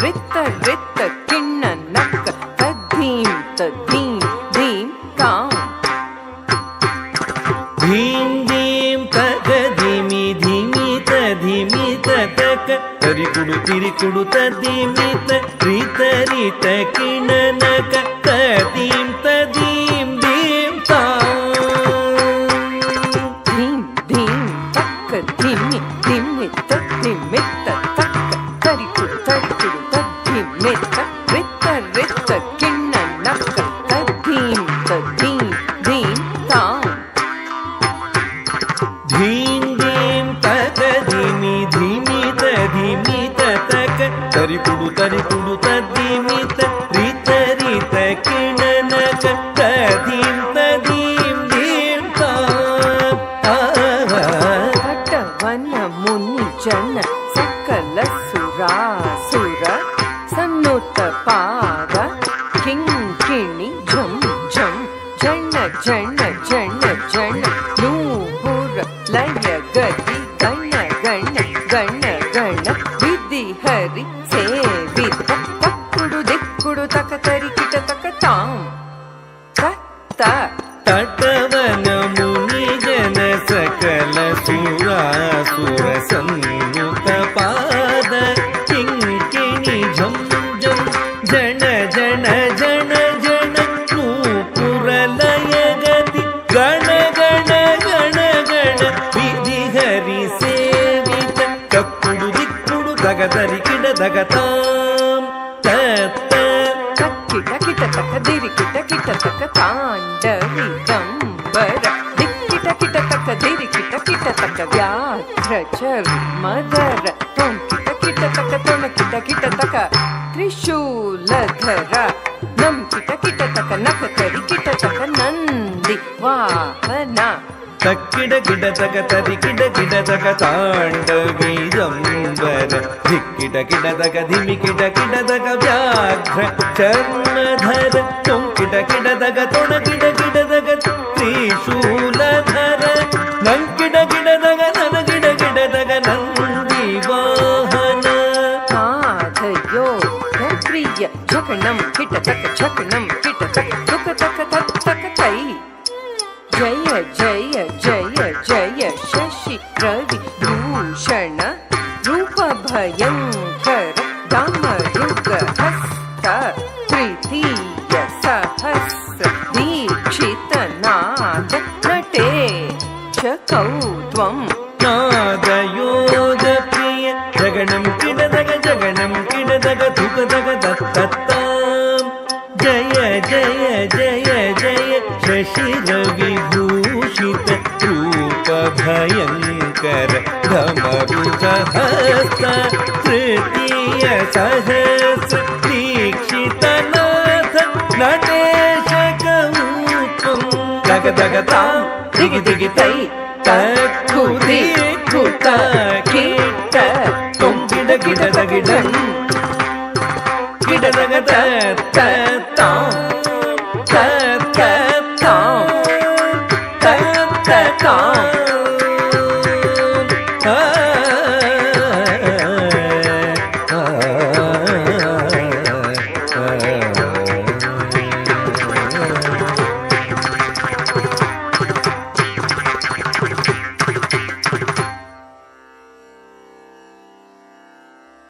ರಿತ್ತ ರಿತ್ತ ಕಿಣ್ಣ ನಕ್ಕ ತದ್ದೀಂ ತದ್ದೀಂ ಧೀಂ ತಾಂ ಧೀಂ ಧೀಂ ತಗ ಧಿಮಿ ಧಿಮಿ ಧಿಮಿ ತಕ ತರಿಕುಡು ತಿರಿಕುಡು ತದಿಮಿತ ರಿತ ರಿತ ಕಿಣ ನಕ ತದೀಂ ತದೀಂ ಧೀಂ ತಾಂ ಧೀಂ ಧೀಂ ತಕ್ಕ ಧಿಮ್ಮಿ ಧಿಮ್ಮಿ ತದ್ದಿಮಿತ್ತ ತಕ್ಕ ತರಿಕುಡು ತರಿಕುಡು ತದ್ದಿಮಿತ್ತ ರಿತ್ತ ರಿತ್ತ ಕಿಣ್ಣ ನಕ್ಕ ತದ್ದೀಂ ತದ್ದೀಂ ಧೀಂ ತಾಂ ಧೀಂ ಧೀಂ ತಗ ಧಿಮಿ ಧಿಮಿ ತಕ ತರಿಕುಡು ತರಿಕುಡು ತದಿಮಿತ ರಿತ ರಿತ ಕಿಣ ನಕ ತದೀಂ ತದೀಂ ಧೀಂ ತಾಂ ಕಟವನ ಮುನಿ ಜನ ಸಕಲ ಸುರಾಸುರ ಸನ್ನುತ ಪಾದ ಕಿಂಕಿಣಿ ಝಂ ಝಂ ಜಣ ಜಣ ಜಣ ಜಣ ನೂಪುರ ಲಯ ಗದಿ ಗಣ ಗಣ ಗಣ ಗಣ ವಿಧಿ ಹರಿ ಸೇವಿತ ತಕ್ಕುಡು ದಿಕ್ಕುಡು ತಕ ತರಿ ಕಿಟ ತಕ ತಾಂ ತತ್ತ ತಟವನ ಮುನಿ ಜನ ಸಕಲ ಸುರಾಸುರ ಸನ್ನುತ ಪಾದ ಕಿಂಕಿಣಿ ಝಂ ಝಂ ಜಣ ಜಣ ಜಣ ಜಣ ನೂಪುರ ಲಯ ಗತಿ ಗಣ ಗಣ ಗಣ ಗಣ ವಿಧಿ ಹರಿ ಸೇವಿತ ಕಕ್ಕುಡು ದಿಕ್ಕುಡು ದಗದರಿ ಕಿಡ ದಗತಾಂ ತತ್ತ ಕಿಟ ಕಿಟ ತಕ ದಿರಿ ಕಿಟ ಕಿಟ ತಕ ತಾಂಡವಿ ದಂಬರ ದಿಕ್ಕಿಟ ಕಿಟ ತಕ ದಿರಿ ಕಿಟ ಕಿಟ ತಕ ವ್ಯಾಘ್ರ ಚರ್ಮದರ ತೊಂ ಕಿಟ ಕಿಟ ತಕ ತೊಣ ಕಿಟ ಕಿಟ ತಕ ತ್ರಿಶೂಲಧರ ನಂ ಕಿಟ ಕಿಟ ತಕ ನಕ ಕರಿ ಕಿಟ ತಕ ನಂದಿ ವಾಹನ ತಕ್ಕಿಡ ಗಿಡ ತಗ ತರಿ ಕಿಡ ಗಿಡ ತಗ ತಾಂಡವಿ ದಂಬರ ಧಿಕ್ಕಿಡ ಕಿಡ ತಗ ಧಿಮಿ ಕಿಡ ಕಿಡ ತಗ ವ್ಯಾಘ್ರ ಚರ್ಮಧರ ತೊಂ ಕಿಡ ಕಿಡ ತಗ ತೊಣ ಕಿಡ ಕಿಡ ತಗ ತ್ರಿಶೂಲಧರ ನಂ ಕಿಡ ಕಿಡ ತಗ ನನ ಕಿಡ ಕಿಡ ತಗ ನಂದಿ ವಾಹನ ಪಾದಯೋಗ ಪ್ರಿಯ ಝಕಣಂ ಕಿಟ ತಕ ಝಕಣಂ ಕಿಟ ತಕ ತುಕ ತಕ ತಕ್ ತಕ ತೈ ಜಯ ಜಯ ಜಯ ಜಯ ಶಶಿ ರವಿ ಭೂಷಣ ರೂಪ ಭಯಂಕರ ದಾಮರುಗ ಹಸ್ತ ತೃತೀಯ ಸಹಸ್ರ ದೀಕ್ಷಿತ ನಾದ ನಟೇಶ ಕೌತ್ವಂ ನಾದಯೋಗ ಪ್ರಿಯ ಜಗಣಂ ಕಿಡದಗ ಜಗಣಂ ಕಿಡದಗ ತುಕದಗ ದತ್ತತ್ತಾಂ ಜಯ ಜಯ ಜಯ ಜಯ ಶಶಿ ರವಿ ಭೂಷಿತ ರೂಪ ಭಯಂಕರ ಧಮರುಗ ಹಸ್ತ ತೃತೀಯ ಸಹಸ್ರ ದೀಕ್ಷಿತ ನಾಥ ನಟೇಶ ಕೌತ್ವಂ ದಗ ದಗ ತಾಂ ದಿಗಿ ದಿಗಿ ತೈ ತಕ್ಕುದಿ ಕುತ ಕಿಟ ತೊಂ ಗಿಡ ಗಿಡದ ಗಿಡ ಗಿಡದಗ ತ ತಾಂ